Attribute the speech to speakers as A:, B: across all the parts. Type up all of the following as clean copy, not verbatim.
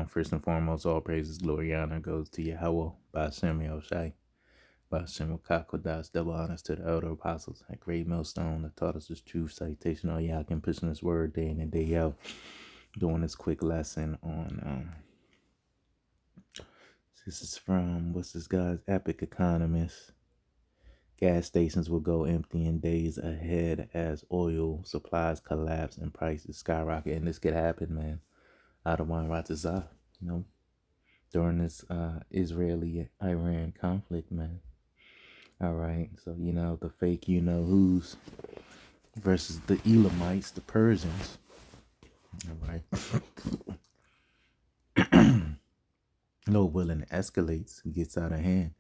A: First and foremost, all praises, glory, honor goes to Yahweh, by Samuel Shai, by Samuel Kakodas, double honors to the elder apostles, that great millstone that taught us this truth, citation, all y'all can pushing this word day in and day out, doing this quick lesson on, this is from, what's this guy's Epic Economist. Gas stations will go empty in days ahead as oil supplies collapse and prices skyrocket. And this could happen, man. Adawan Ratazah, during this Israeli-Iran conflict, man. All right, so, the fake who's versus the Elamites, the Persians. All right. No willing escalates, gets out of hand.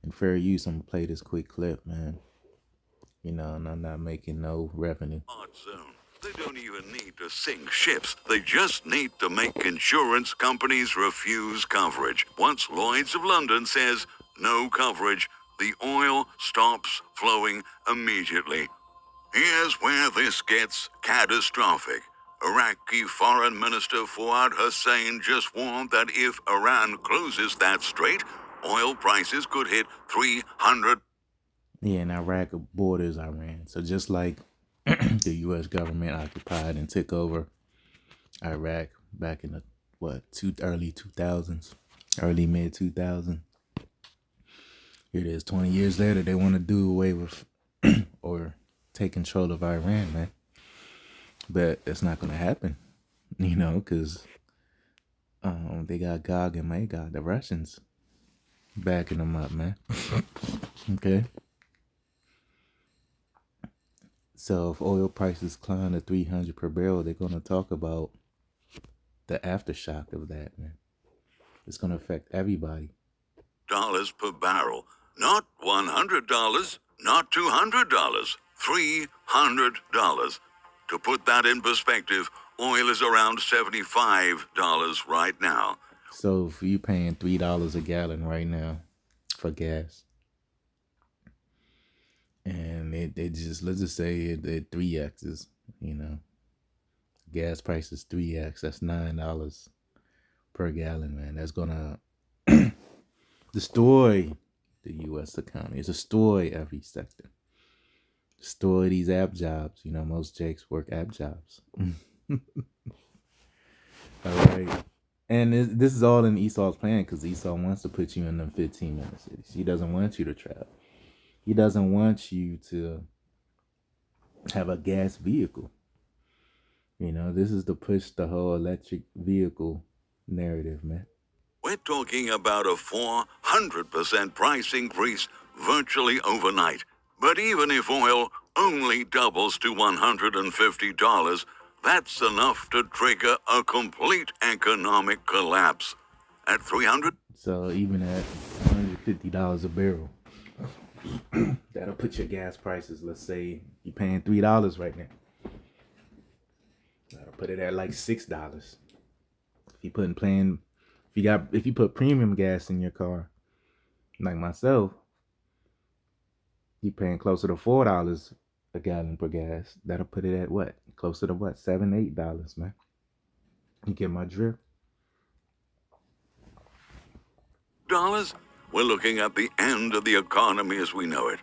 A: And fair use, I'm going to play this quick clip, man. And I'm not making no revenue.
B: They don't even need to sink ships. They just need to make insurance companies refuse coverage. Once Lloyd's of London says no coverage, the oil stops flowing immediately. Here's where this gets catastrophic. Iraqi Foreign Minister Fuad Hussein just warned that if Iran closes that strait, oil prices could hit 300.
A: Yeah, and Iraq borders Iran. So just like the U.S. government occupied and took over Iraq back in the, early 2000s, early mid 2000s. Here it is, 20 years later, they want to do away with or take control of Iran, man. But that's not going to happen, because they got Gog and Magog, the Russians, backing them up, man. Okay. So if oil prices climb to 300 per barrel, they're going to talk about the aftershock of that, man. It's going to affect everybody.
B: Dollars per barrel, not $100, not $200, $300. To put that in perspective, oil is around $75 right now.
A: So if you're paying $3 a gallon right now for gas, and they just, let's just say it 3X's, gas price is 3X, that's $9 per gallon, man. That's gonna destroy the U.S. economy. It's destroy every sector. Destroy these app jobs. Most Jakes work app jobs. All right. And this is all in Esau's plan, because Esau wants to put you in them 15-minute cities. He doesn't want you to travel. He doesn't want you to have a gas vehicle. This is to push the whole electric vehicle narrative, man.
B: We're talking about a 400% price increase virtually overnight. But even if oil only doubles to $150, that's enough to trigger a complete economic collapse. At 300,
A: so even at $150 a barrel, that'll put your gas prices, let's say you're paying $3 right now. That'll put it at like $6. If you put premium gas in your car, like myself, you're paying closer to $4 a gallon per gas. That'll put it at what? Closer to what? $7, $8, man. You get my drift?
B: We're looking at the end of the economy as we know it.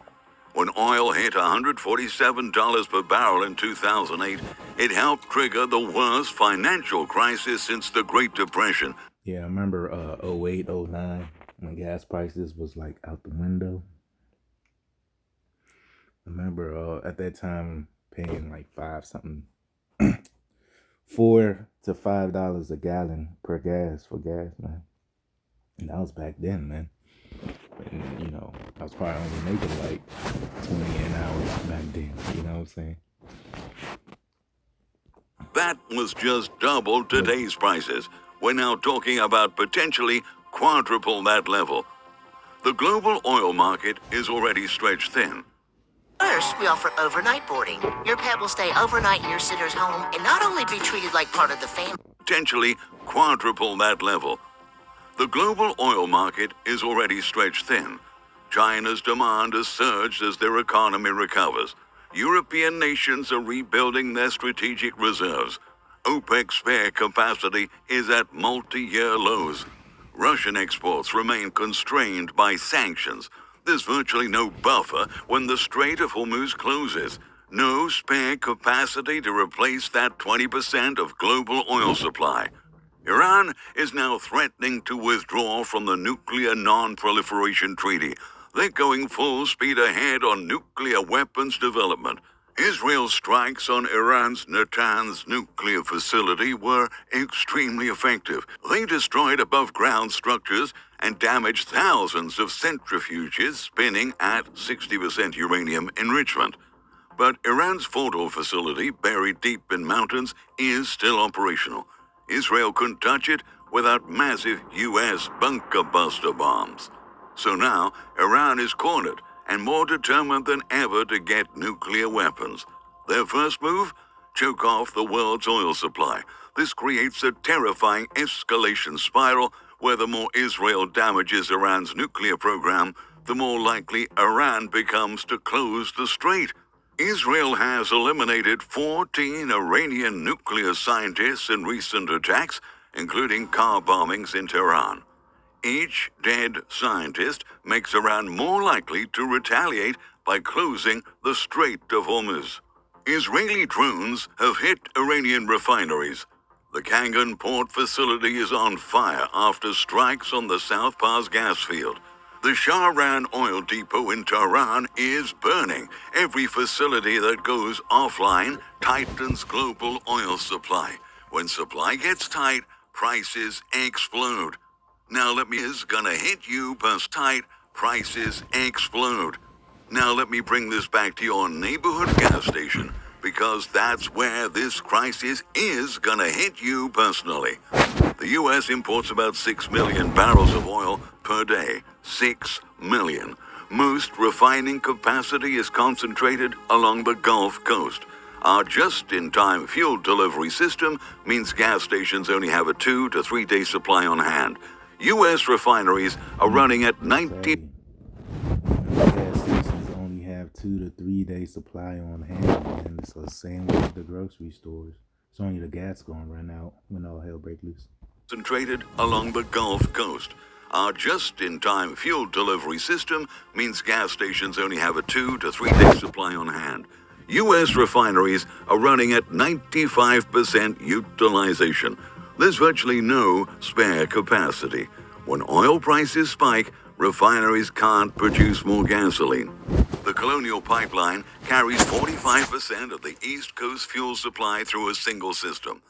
B: When oil hit $147 per barrel in 2008, it helped trigger the worst financial crisis since the Great Depression.
A: Yeah, I remember 08, 09, when gas prices was like out the window. I remember at that time paying like $4 to $5 a gallon for gas, man. And that was back then, man. And, I was probably only making like 20 an hour back then. You know what I'm saying?
B: That was just double today's prices. We're now talking about potentially quadruple that level. The global oil market is already stretched thin.
C: First, we offer overnight boarding. Your pet will stay overnight in your sitter's home and not only be treated like part of the family.
B: Potentially quadruple that level. The global oil market is already stretched thin. China's demand has surged as their economy recovers. European nations are rebuilding their strategic reserves. OPEC spare capacity is at multi-year lows. Russian exports remain constrained by sanctions. There's virtually no buffer when the Strait of Hormuz closes. No spare capacity to replace that 20% of global oil supply. Iran is now threatening to withdraw from the Nuclear Non-Proliferation Treaty. They're going full speed ahead on nuclear weapons development. Israel's strikes on Iran's Natanz nuclear facility were extremely effective. They destroyed above-ground structures and damaged thousands of centrifuges spinning at 60% uranium enrichment. But Iran's Fordo facility, buried deep in mountains, is still operational. Israel couldn't touch it without massive U.S. bunker buster bombs. So now, Iran is cornered and more determined than ever to get nuclear weapons. Their first move? Choke off the world's oil supply. This creates a terrifying escalation spiral where the more Israel damages Iran's nuclear program, the more likely Iran becomes to close the strait. Israel has eliminated 14 Iranian nuclear scientists in recent attacks, including car bombings in Tehran. Each dead scientist makes Iran more likely to retaliate by closing the Strait of Hormuz. Israeli drones have hit Iranian refineries. The Kangan port facility is on fire after strikes on the South Pars gas field. The Shahran oil depot in Tehran is burning. Every facility that goes offline tightens global oil supply. When supply gets tight, prices explode. Now is gonna hit you plus tight, prices explode. Now let me bring this back to your neighborhood gas station, because that's where this crisis is gonna hit you personally. The U.S. imports about 6 million barrels of oil per day. 6 million. Most refining capacity is concentrated along the Gulf Coast. Our just-in-time fuel delivery system means gas stations only have a 2 to 3 day supply on hand. U.S. refineries are running at 90...
A: Gas stations only have 2 to 3 day supply on hand, and it's the same with the grocery stores. It's only the gas gonna run out when all hell breaks loose.
B: Concentrated along the Gulf Coast. Our just-in-time fuel delivery system means gas stations only have a 2 to 3 day supply on hand. U.S. refineries are running at 95% utilization. There's virtually no spare capacity. When oil prices spike, refineries can't produce more gasoline. The Colonial Pipeline carries 45% of the East Coast fuel supply through a single system.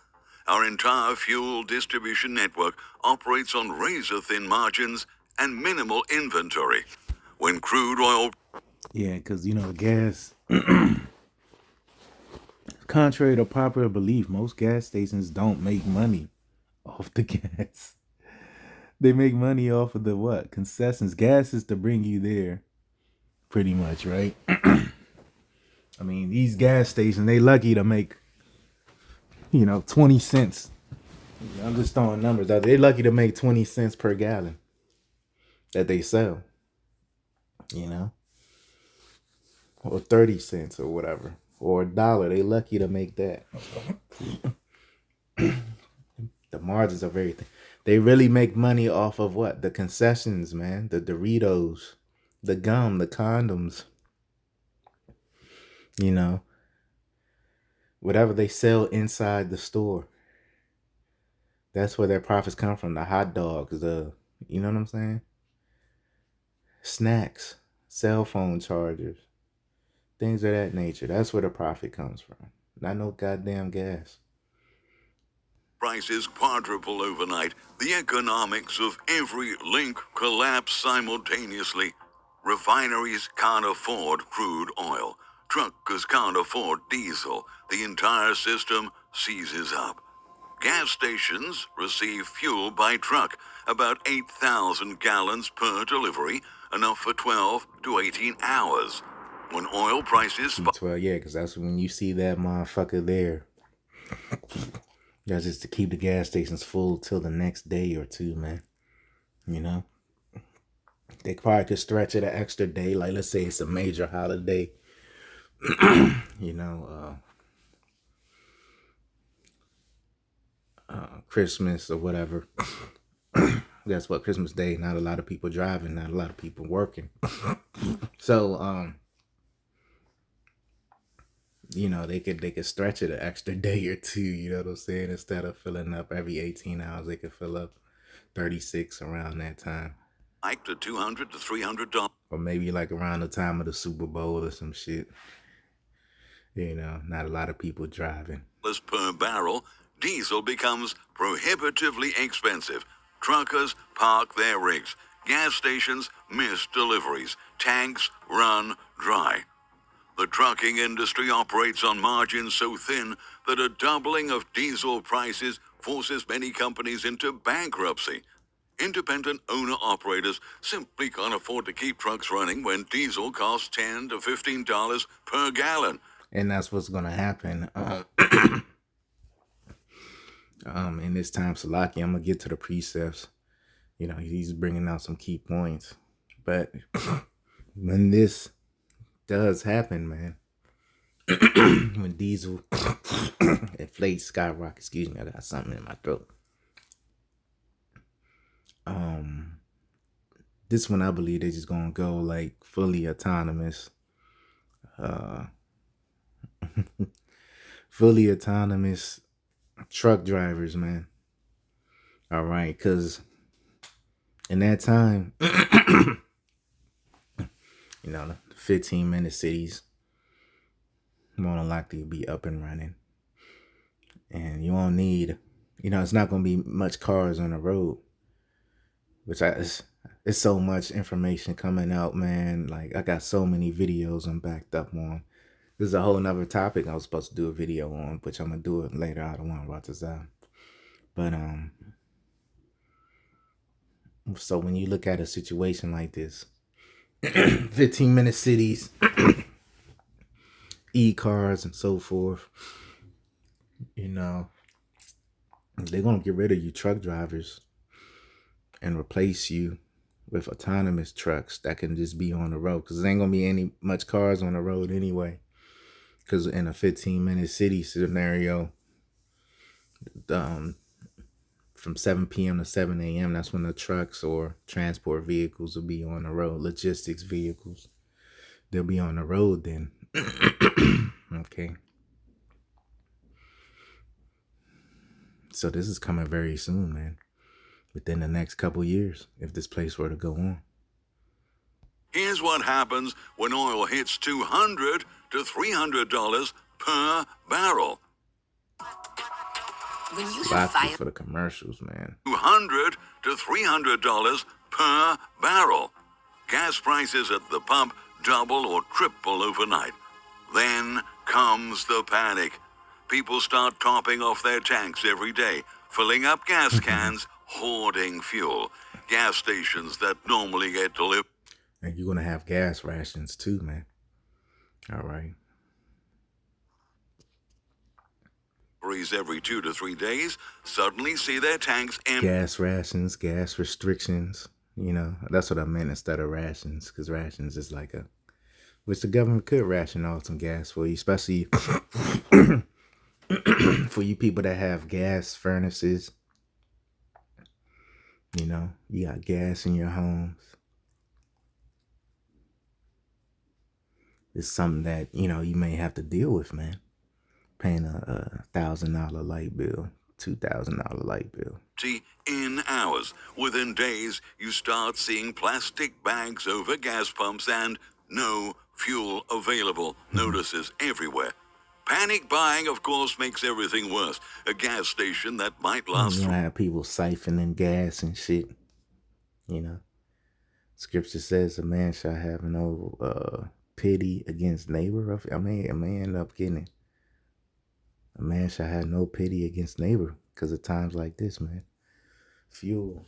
B: Our entire fuel distribution network operates on razor-thin margins and minimal inventory. When crude oil...
A: Yeah, because, the gas... Contrary to popular belief, most gas stations don't make money off the gas. They make money off of the what? Concessions. Gas is to bring you there, pretty much, right? I mean, these gas stations, they lucky to make, 20 cents. I'm just throwing numbers out. They're lucky to make 20 cents per gallon that they sell, or 30 cents or whatever, or $1. They lucky to make that. The margins are very thin. They really make money off of what? The concessions, man. The Doritos, the gum, the condoms. Whatever they sell inside the store. That's where their profits come from. The hot dogs, you know what I'm saying? Snacks, cell phone chargers, things of that nature. That's where the profit comes from. Not no goddamn gas.
B: Prices quadruple overnight. The economics of every link collapse simultaneously. Refineries can't afford crude oil. Truckers can't afford diesel. The entire system seizes up. Gas stations receive fuel by truck, about 8,000 gallons per delivery, enough for 12 to 18 hours. When oil prices...
A: 12, yeah, because that's when you see that motherfucker there. That's just to keep the gas stations full till the next day or two, man. They probably could stretch it an extra day. Like, let's say it's a major holiday. Christmas or whatever. Guess what? Christmas Day, not a lot of people driving, not a lot of people working. So, you know, they could stretch it an extra day or two, you know what I'm saying? Instead of filling up every 18 hours, they could fill up 36 around that time.
B: Like to $200 to $300.
A: Or maybe like around the time of the Super Bowl or some shit. You know, not a lot of people driving.
B: Per barrel, diesel becomes prohibitively expensive. Truckers park their rigs. Gas stations miss deliveries. Tanks run dry. The trucking industry operates on margins so thin that a doubling of diesel prices forces many companies into bankruptcy. Independent owner-operators simply can't afford to keep trucks running when diesel costs $10 to $15 per gallon.
A: And that's what's going to happen. In this time, Salaki, I'm going to get to the precepts. You know, he's bringing out some key points. But when this does happen, man, when diesel inflates, skyrocket, excuse me, I got something in my throat. This one, I believe they're just going to go like fully autonomous. Fully autonomous truck drivers, man. All right, because in that time, you know, the 15-minute cities more than likely to be up and running. And you won't need, you know, it's not going to be much cars on the road. Which it's so much information coming out, man. Like, I got so many videos I'm backed up on. This is a whole nother topic I was supposed to do a video on, which I'm going to do it later. I don't want to write this out. But, so when you look at a situation like this, 15-minute cities, e-cars and so forth, you know, they're going to get rid of you truck drivers and replace you with autonomous trucks that can just be on the road. Because there ain't going to be any much cars on the road anyway. Because in a 15-minute city scenario, from 7 p.m. to 7 a.m., that's when the trucks or transport vehicles will be on the road. Logistics vehicles. They'll be on the road then. Okay. So this is coming very soon, man. Within the next couple years, if this place were to go on.
B: Here's what happens when oil hits $200 to $300 per barrel.
C: When you have fire
A: for the commercials, man.
B: $200 to $300 per barrel. Gas prices at the pump double or triple overnight. Then comes the panic. People start topping off their tanks every day, filling up gas cans, hoarding fuel. Gas stations that normally get delivered.
A: And you're going to have gas rations too, man. All right.
B: Every 2 to 3 days suddenly see their tanks empty.
A: Gas rations, gas restrictions. You know, that's what I meant instead of rations. Because rations is like which the government could ration out some gas for you, especially for you people that have gas furnaces. You know, you got gas in your homes. It's something that, you know, you may have to deal with, man. Paying a $1,000 light bill, $2,000 light bill.
B: In hours. Within days, you start seeing plastic bags over gas pumps and no fuel available. Notices everywhere. Panic buying, of course, makes everything worse. A gas station that might last.
A: You know, have people siphoning gas and shit. You know, scripture says a man shall have no pity against neighbor. I mean, a man end up getting it. A man shall have no pity against neighbor because of times like this, man. Fuel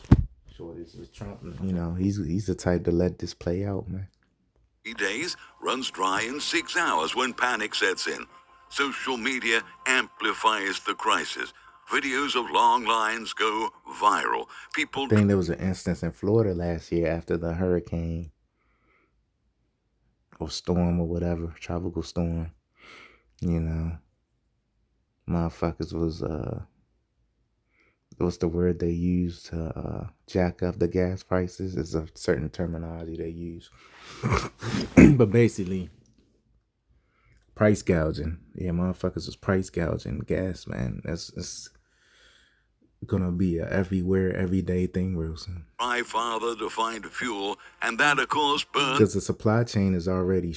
A: shortage with Trump, you know, he's the type to let this play out, man.
B: Days runs dry in 6 hours when panic sets in. Social media amplifies the crisis. Videos of long lines go viral. People.
A: I think there was an instance in Florida last year after the hurricane or storm or whatever, tropical storm. You know, motherfuckers was what's the word they use to jack up the gas prices? It's a certain terminology they use. But basically, price gouging. Yeah, motherfuckers was price gouging gas, man. It's gonna be a everywhere, everyday thing real soon.
B: Try farther to find fuel, and that, of course, burns.
A: Because the supply chain is already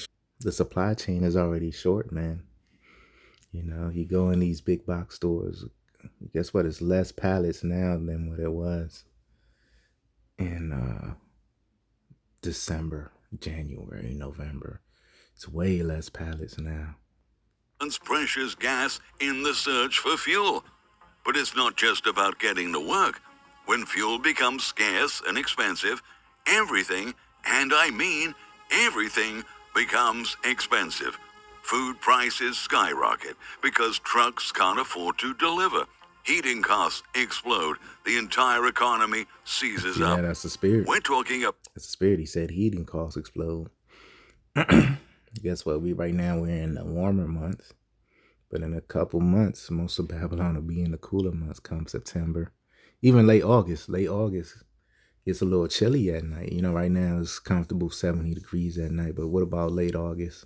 A: short, man. You know, you go in these big box stores. Guess what? It's less pallets now than what it was in December, January, November. It's way less pallets now.
B: Precious gas in the search for fuel. But it's not just about getting to work. When fuel becomes scarce and expensive, everything, and I mean everything, becomes expensive. Food prices skyrocket because trucks can't afford to deliver. Heating costs explode. The entire economy seizes up.
A: Yeah, that's the spirit.
B: We're talking about
A: That's the spirit. He said heating costs explode. Guess what? We're in the warmer months. But in a couple months, most of Babylon will be in the cooler months come September. Even late August. Late August gets a little chilly at night. You know, right now it's comfortable 70 degrees at night. But what about late August,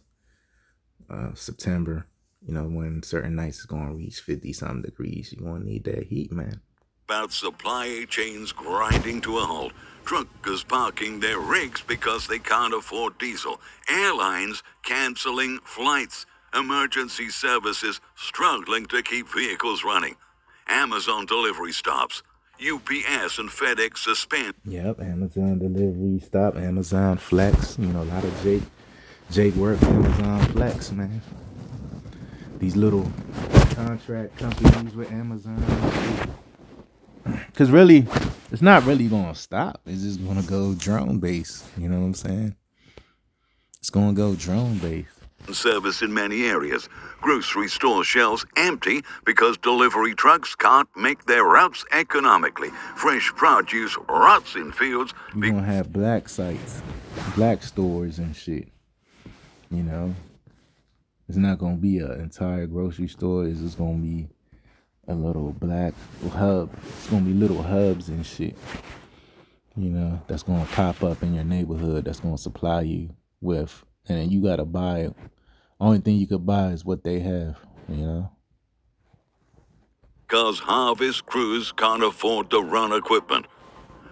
A: September? You know, when certain nights is going to reach 50-something degrees. You're going to need that heat, man.
B: About supply chains grinding to a halt. Truckers parking their rigs because they can't afford diesel. Airlines canceling flights. Emergency services struggling to keep vehicles running. Amazon delivery stops. UPS and FedEx suspend.
A: Yep, Amazon delivery stop, Amazon Flex. You know, a lot of Jake work for Amazon Flex, man. These little contract companies with Amazon. Because really, it's not really going to stop. It's just going to go drone based. You know what I'm saying? It's going to go drone based.
B: Service in many areas. Grocery store shelves empty because delivery trucks can't make their routes economically. Fresh produce rots in fields.
A: You're going to have black sites, black stores and shit. You know? It's not going to be an entire grocery store. It's just going to be a little black hub. It's going to be little hubs and shit. You know? That's going to pop up in your neighborhood. That's going to supply you with. And then you got to buy it. Only thing you could buy is what they have, you know?
B: Because harvest crews can't afford to run equipment.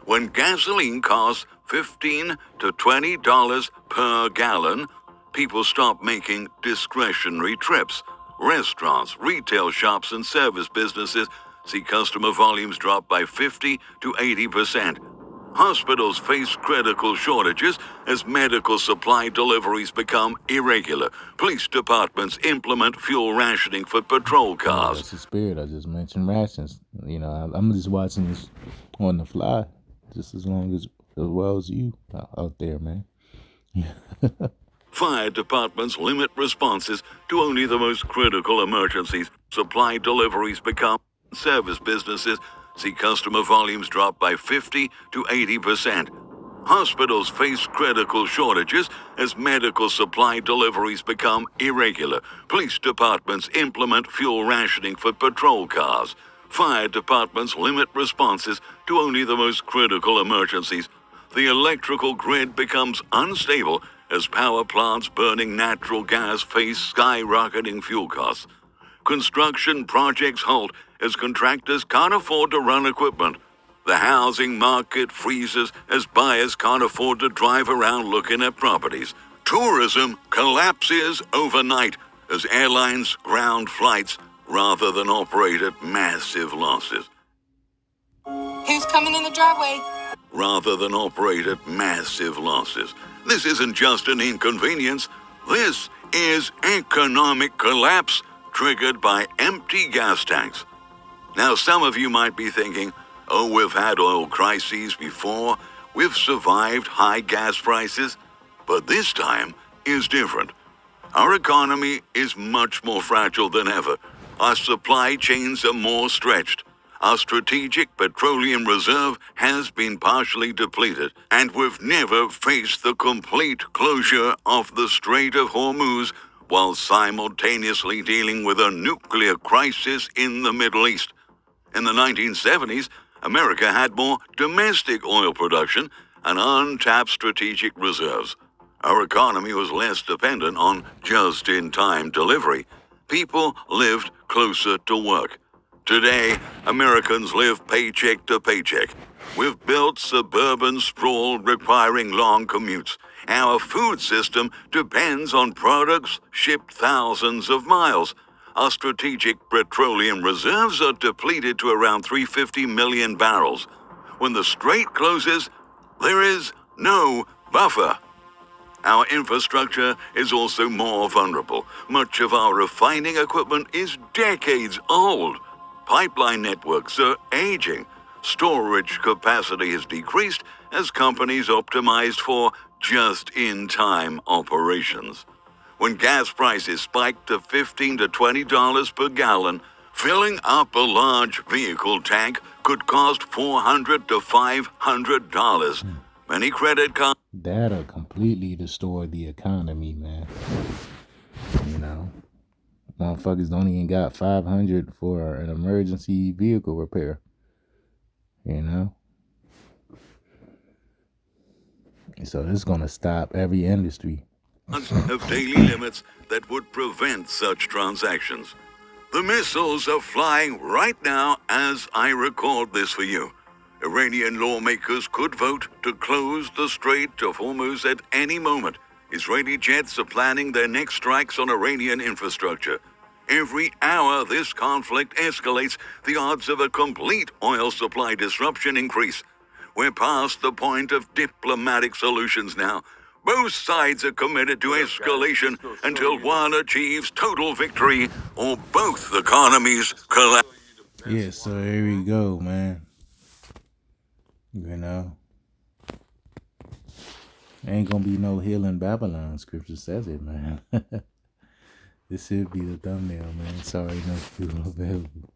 B: When gasoline costs $15 to $20 per gallon, people stop making discretionary trips. Restaurants, retail shops, and service businesses see customer volumes drop by 50 to 80%. Hospitals face critical shortages as medical supply deliveries become irregular. Police departments implement fuel rationing for patrol cars.
A: That's the spirit. I just mentioned rations. You know, I'm just watching this on the fly, just as well as you out there, man.
B: Fire departments limit responses to only the most critical emergencies. Supply deliveries become service businesses see customer volumes drop by 50 to 80%. Hospitals face critical shortages as medical supply deliveries become irregular. Police departments implement fuel rationing for patrol cars. Fire departments limit responses to only the most critical emergencies. The electrical grid becomes unstable as power plants burning natural gas face skyrocketing fuel costs. Construction projects halt as contractors can't afford to run equipment. The housing market freezes as buyers can't afford to drive around looking at properties. Tourism collapses overnight as airlines ground flights rather than operate at massive losses.
D: Who's coming in the driveway?
B: Rather than operate at massive losses. This isn't just an inconvenience. This is economic collapse triggered by empty gas tanks. Now, some of you might be thinking, oh, we've had oil crises before. We've survived high gas prices. But this time is different. Our economy is much more fragile than ever. Our supply chains are more stretched. Our strategic petroleum reserve has been partially depleted, and we've never faced the complete closure of the Strait of Hormuz while simultaneously dealing with a nuclear crisis in the Middle East. In the 1970s, America had more domestic oil production and untapped strategic reserves. Our economy was less dependent on just-in-time delivery. People lived closer to work. Today, Americans live paycheck to paycheck. We've built suburban sprawl requiring long commutes. Our food system depends on products shipped thousands of miles. Our strategic petroleum reserves are depleted to around 350 million barrels. When the strait closes, there is no buffer. Our infrastructure is also more vulnerable. Much of our refining equipment is decades old. Pipeline networks are aging. Storage capacity has decreased as companies optimized for just-in-time operations. When gas prices spiked to $15 to $20 per gallon, filling up a large vehicle tank could cost $400 to $500. Many credit cards.
A: That'll completely destroy the economy, man. You know, motherfuckers don't even got $500 for an emergency vehicle repair. You know, so it's gonna stop every industry.
B: Of daily limits that would prevent such transactions. The missiles are flying right now as I record this for you. Iranian lawmakers could vote to close the Strait of Hormuz at any moment. Israeli jets are planning their next strikes on Iranian infrastructure. Every hour this conflict escalates, the odds of a complete oil supply disruption increase. We're past the point of diplomatic solutions now. Both sides are committed to escalation until one achieves total victory or both economies collapse.
A: Yeah, so here we go, man. You know, ain't gonna be no hill in Babylon. Scripture says it, man. This should be the thumbnail, man. Sorry, no people available.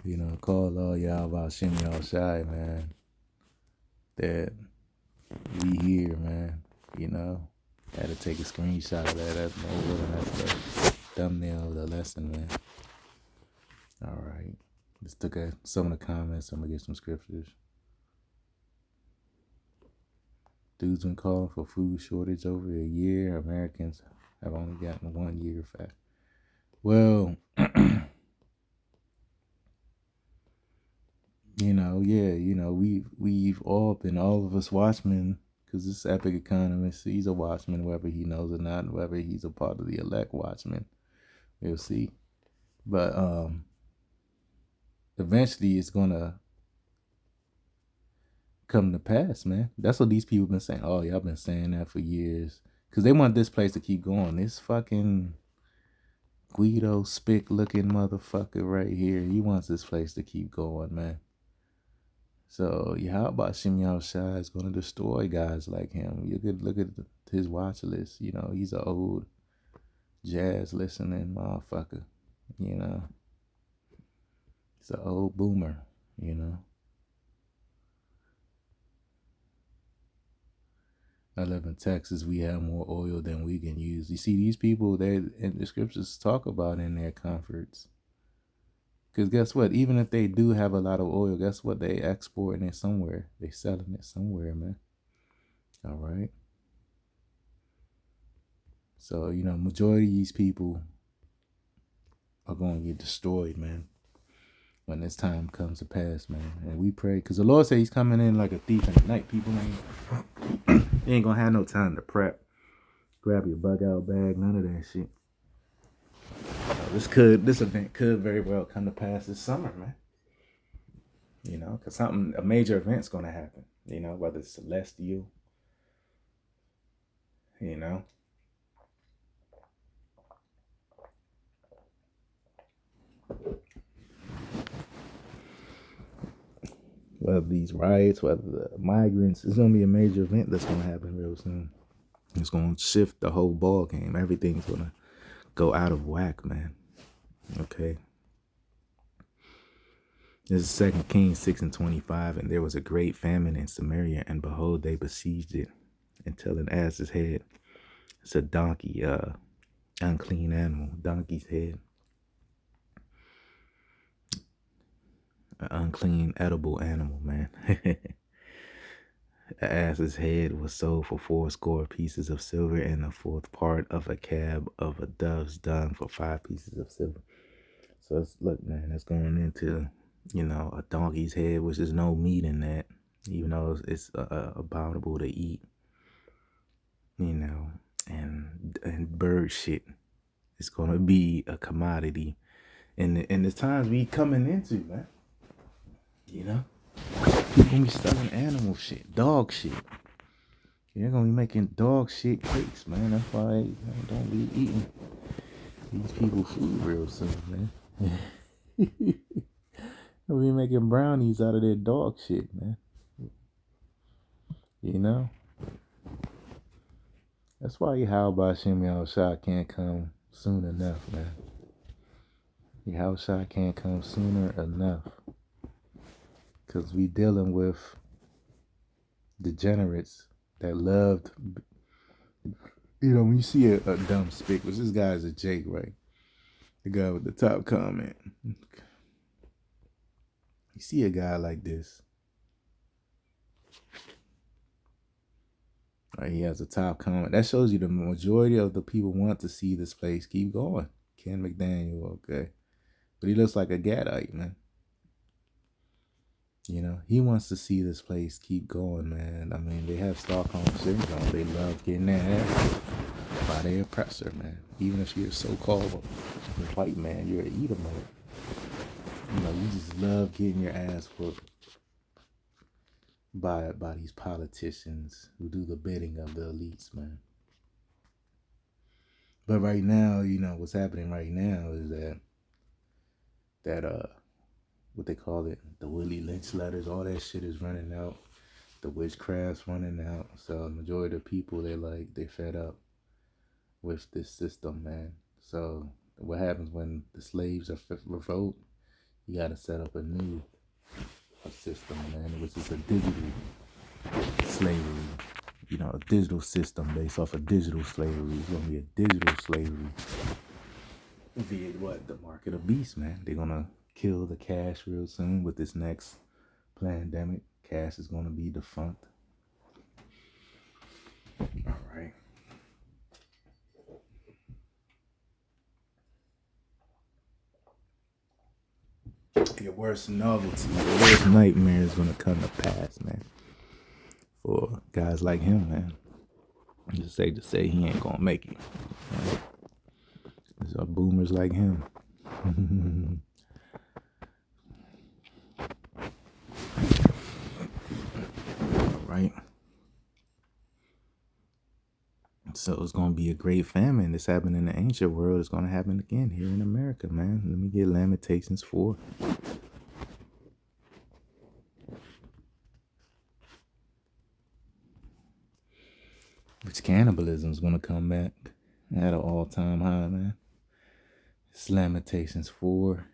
A: You know, call all y'all about Shimmy all shy, man. That we here, man. You know, had to take a screenshot of that. That's the thumbnail of the lesson, man. All right, let's look at some of the comments. I'm gonna get some scriptures. Dude's been calling for food shortage over a year. Americans have only gotten 1 year fact. Well, we've all been, all of us watchmen, because this epic economist, he's a watchman, whether he knows or not, whether he's a part of the elect watchman, we'll see. But eventually it's gonna come to pass, man. That's what these people been saying. Oh, y'all been saying that for years, because they want this place to keep going. This fucking Guido Spick looking motherfucker right here, he wants this place to keep going, man. So how about Shimei Shai is gonna destroy guys like him? You could look at his watch list. You know, he's an old jazz listening motherfucker. You know, he's an old boomer. You know, I live in Texas. We have more oil than we can use. You see, these people, they in the scriptures talk about in their comforts. Because guess what? Even if they do have a lot of oil, guess what? They exporting it somewhere. They selling it somewhere, man. All right. So, majority of these people are going to get destroyed, man, when this time comes to pass, man. And we pray, because the Lord said he's coming in like a thief in the night. People ain't going to have no time to prep. Grab your bug out bag, none of that shit. This event could very well come to pass this summer, man. Because a major event's going to happen, whether it's celestial, whether these riots, whether the migrants, it's going to be a major event that's going to happen real soon. It's going to shift the whole ball game. Everything's going to go out of whack, man. Okay. This is 2 Kings 6:25, and there was a great famine in Samaria, and behold, they besieged it until an ass's head. It's a donkey, unclean animal, donkey's head. An unclean, edible animal, man. The ass's head was sold for 80 pieces of silver, and a fourth part of a cab of a dove's dung for 5 pieces of silver. So look, man, that's going into, a donkey's head, which is no meat in that, even though it's abominable to eat, and bird shit. It's gonna be a commodity, and the times we coming into, man. People gonna be selling animal shit, dog shit. They're gonna be making dog shit cakes, man. That's why don't be eating these people food real soon, man. They'll be making brownies out of their dog shit, man. That's why Yahweh Shem Yahushua can't come soon enough, man. Yahushua can't come sooner enough. Because we dealing with degenerates that loved, when you see a dumb spick, which this guy's a Jake, right? The guy with the top comment. You see a guy like this, right? He has a top comment. That shows you the majority of the people want to see this place keep going. Ken McDaniel, okay. But he looks like a Gadite, man. He wants to see this place keep going, man. I mean, they have Stockholm syndrome. They love getting their ass by their oppressor, man. Even if you're a so-called white man, you're an Edomite. You just love getting your ass whooped by these politicians who do the bidding of the elites, man. But right now, what's happening right now is that what they call it, the Willie Lynch letters, all that shit is running out. The witchcraft's running out. So the majority of the people, they're fed up with this system, man. So what happens when the slaves are revolt? You got to set up a new system, man, which is a digital slavery. A digital system based off of digital slavery. It's going to be a digital slavery via the market of beasts, man. They're going to kill the cash real soon with this next pandemic. Cash is going to be defunct. All right. Your worst novelty, your worst nightmare is going to come to pass, man. For guys like him, man. Just say he ain't going to make it. Right? These are boomers like him. Right. So it's going to be a great famine. This happened in the ancient world. It's going to happen again here in America, man. Let me get Lamentations 4. Which cannibalism is going to come back at an all-time high, man. It's Lamentations 4.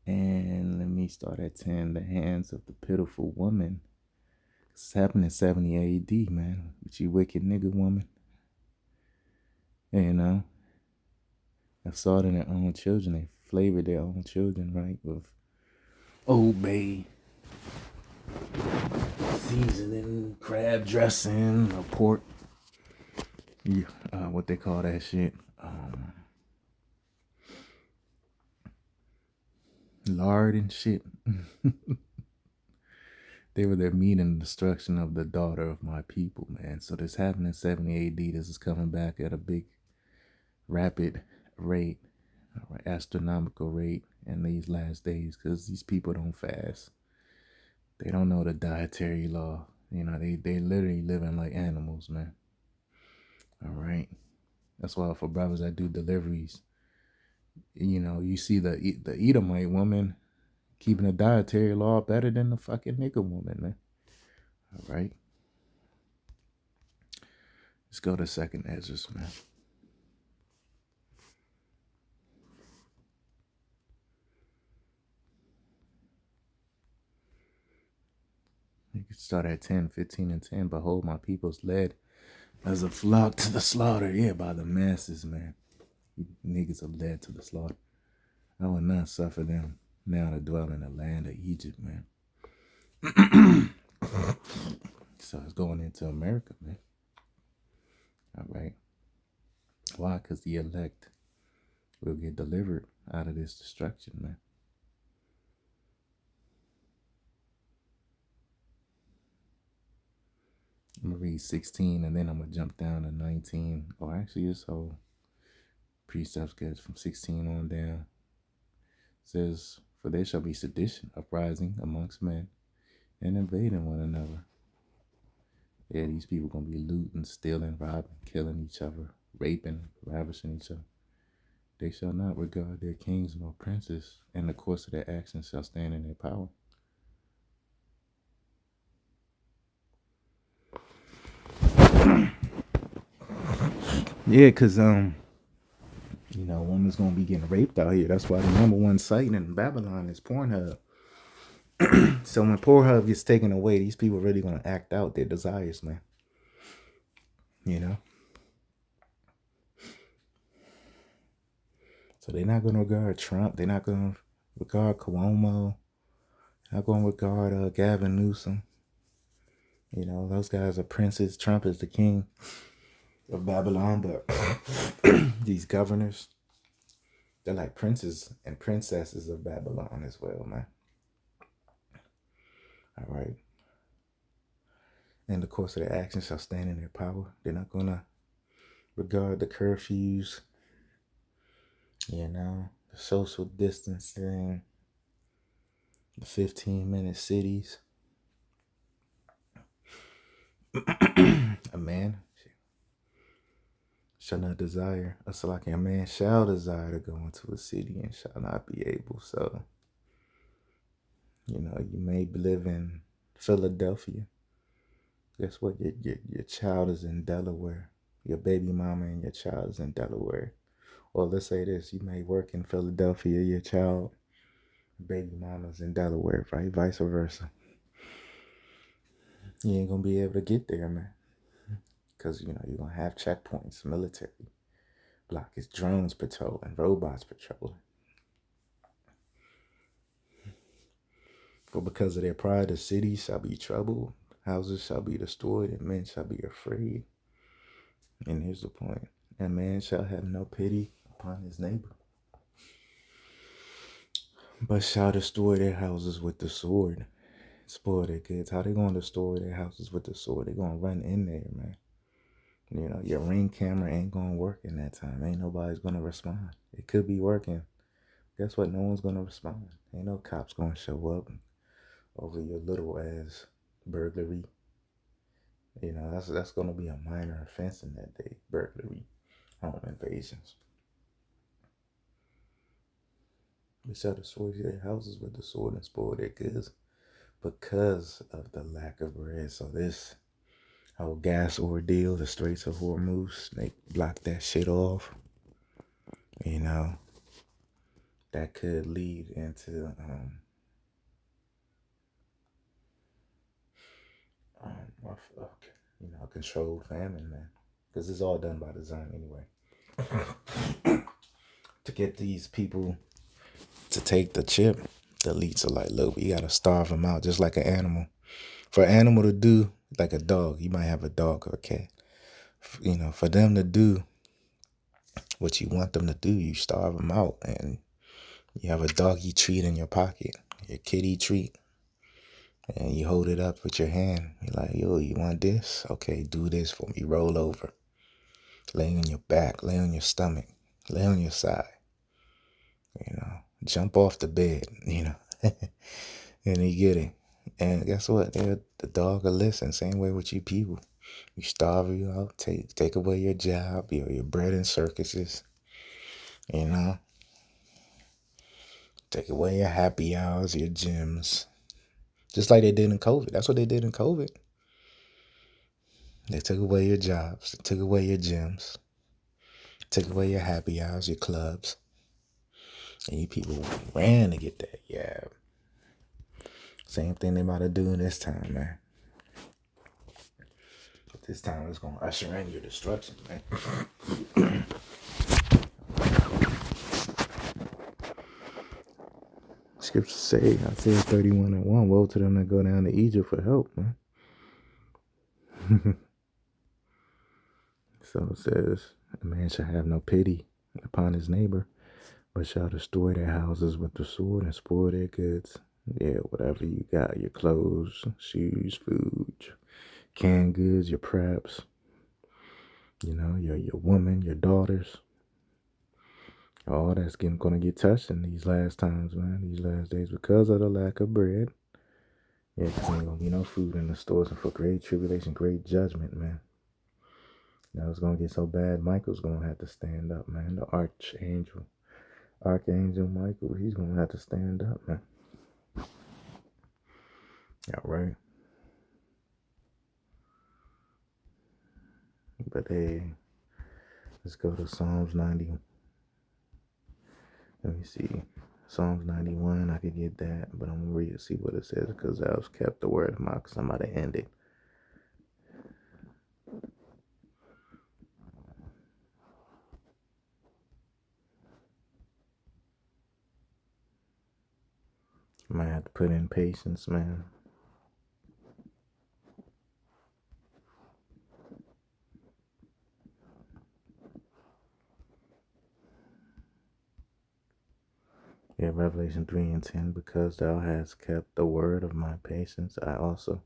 A: And let me start at 10. The hands of the pitiful woman. This happened in 70 AD, man. With you wicked nigga woman. And, I saw it in their own children. They flavored their own children, right? With Old Bay, seasoning, crab dressing, or pork. What they call that shit? Lard and shit. They were there meeting the destruction of the daughter of my people, man. So this happened in 70 AD. This is coming back at a big, rapid rate, astronomical rate in these last days, because these people don't fast. They don't know the dietary law. They literally living like animals, man. All right. That's why for brothers that do deliveries, you see the Edomite woman keeping the dietary law better than the fucking nigga woman, man. All right. Let's go to 2nd Ezra, man. You can start at 10, 15, and 10. Behold, my people's led as a flock to the slaughter. Yeah, by the masses, man. You niggas are led to the slaughter. I will not suffer them now to dwell in the land of Egypt, man. So it's going into America, man. All right. Why? Because the elect will get delivered out of this destruction, man. I'm going to read 16 and then I'm going to jump down to 19. Oh, actually, this whole precept gets from 16 on down. It says, "For there shall be sedition, uprising amongst men, and invading one another." Yeah, these people going to be looting, stealing, robbing, killing each other, raping, ravishing each other. They shall not regard their kings nor princes, and the course of their actions shall stand in their power. Yeah, because, women's going to be getting raped out here. That's why the number one site in Babylon is Pornhub. So when Pornhub gets taken away, these people are really going to act out their desires, man. So they're not going to regard Trump. They're not going to regard Cuomo. They're not going to regard Gavin Newsom. Those guys are princes. Trump is the king of Babylon, but these governors, they're like princes and princesses of Babylon as well, man. All right. And the course of their actions shall stand in their power. They're not going to regard the curfews, the social distancing, the 15-minute cities. A man shall not desire, like a man shall desire to go into a city and shall not be able. So, you may live in Philadelphia. Guess what? Your child is in Delaware. Your baby mama and your child is in Delaware. Or let's say this, you may work in Philadelphia, your child, baby mama's in Delaware, right? Vice versa. You ain't going to be able to get there, man. Because, you're going to have checkpoints, military blockage, drones patrolling, robots patrolling. For because of their pride, the city shall be troubled, houses shall be destroyed, and men shall be afraid. And here's the point. And man shall have no pity upon his neighbor, but shall destroy their houses with the sword, spoil their goods. How they going to destroy their houses with the sword? They going to run in there, man. Your Ring camera ain't going to work in that time. Ain't nobody's going to respond. It could be working. Guess what? No one's going to respond. Ain't no cops going to show up over your little ass burglary. That's going to be a minor offense in that day. Burglary, home invasions. They shall destroy their houses with the sword and spoil their goods because of the lack of bread. So this whole gas ordeal, the Straits of Hormuz, they blocked that shit off. That could lead into controlled famine, man. Because it's all done by design anyway. To get these people to take the chip, the elites are like, look, we gotta starve them out just like an animal. For an animal to do, like a dog, you might have a dog or a cat. For them to do what you want them to do, you starve them out, and you have a doggy treat in your pocket, your kitty treat, and you hold it up with your hand. You're like, yo, you want this? Okay, do this for me. Roll over. Lay on your back, lay on your stomach, lay on your side. Jump off the bed, and you get it. And guess what? The dog will listen. Same way with you people. You starve you out, take away your job, your bread and circuses, take away your happy hours, your gyms. Just like they did in COVID. That's what they did in COVID. They took away your jobs, they took away your gyms, took away your happy hours, your clubs. And you people ran to get that. Yeah. Same thing they about to do this time, man. But this time it's going to usher in your destruction, man. scriptures say, Isaiah 31:1, woe to them that go down to Egypt for help, man. So it says, a man shall have no pity upon his neighbor, but shall destroy their houses with the sword and spoil their goods. Yeah, whatever you got, your clothes, shoes, food, canned goods, your preps, you know, your woman, your daughters. All that's gonna get touched in these last times, man, these last days, because of the lack of bread. Yeah, because ain't gonna be no food in the stores, and for great tribulation, great judgment, man. Now it's gonna get so bad, Michael's gonna have to stand up, man. The Archangel Michael, he's gonna have to stand up, man. Yeah, right. But hey, let's go to Psalms 90. Let me see. Psalms 91, I could get that, but I'm gonna read and see what it says, because I was kept the word of mouth, because I'm about to end it. Might have to put in patience, man. Yeah, Revelation 3:10, because thou hast kept the word of my patience, I also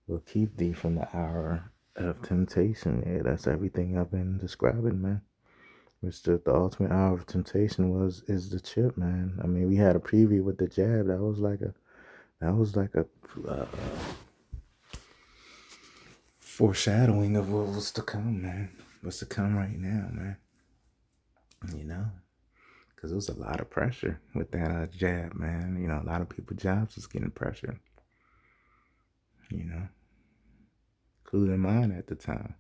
A: will keep thee from the hour of temptation. Yeah, that's everything I've been describing, man. Which the ultimate hour of temptation is the chip, man. I mean, we had a preview with the jab. That was like a foreshadowing of what was to come, man. What's to come right now, man. You know, because it was a lot of pressure with that jab, man. You know, a lot of people's jobs was getting pressure. You know, including mine at the time.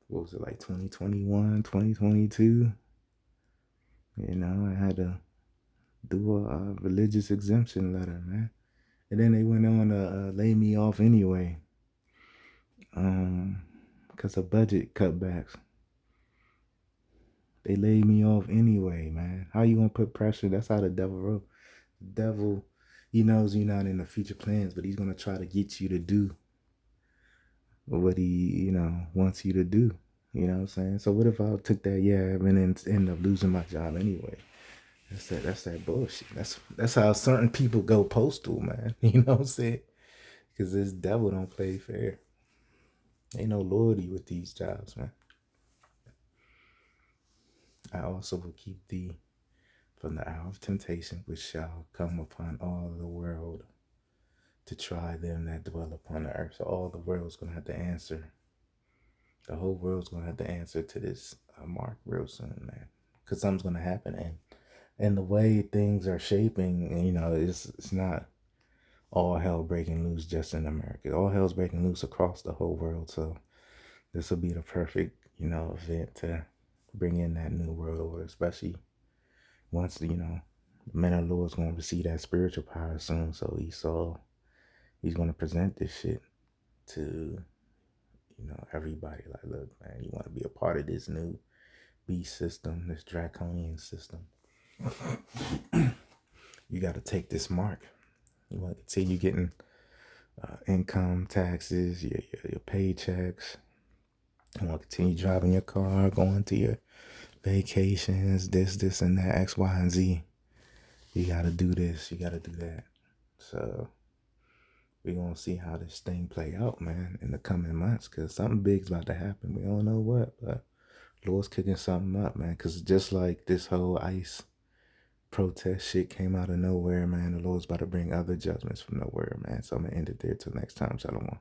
A: What was it, like 2021, 2022? You know, I had to do a religious exemption letter, man. And then they went on to lay me off anyway. Because of budget cutbacks. They laid me off anyway, man. How you gonna put pressure? That's how the devil wrote. The devil, he knows you're not in the future plans, but he's gonna try to get you to do what he, wants you to do. You know what I'm saying? So what if I took that and then end up losing my job anyway? That's that bullshit. That's how certain people go postal, man. You know what I'm saying? Because this devil don't play fair. Ain't no loyalty with these jobs, man. I also will keep thee from the hour of temptation, which shall come upon all the world to try them that dwell upon the earth. So all the world's going to have to answer. The whole world's going to have to answer to this mark real soon, man. Because something's going to happen. And the way things are shaping, it's not all hell breaking loose just in America. All hell's breaking loose across the whole world. So this will be the perfect, event to bring in that new world order, especially once, the men of the Lord's going to receive that spiritual power soon. So he's going to present this shit to, everybody. Like, look, man, you want to be a part of this new beast system, this draconian system. You got to take this mark. You want to continue getting income taxes, your paychecks. You want to continue driving your car, going to your vacations, this, and that, X, Y, and Z. You got to do this. You got to do that. So we're going to see how this thing play out, man, in the coming months, because something big's about to happen. We don't know what, but Lord's cooking something up, man, because just like this whole ICE protest shit came out of nowhere, man, the Lord's about to bring other judgments from nowhere, man. So I'm going to end it there till next time. Shalom.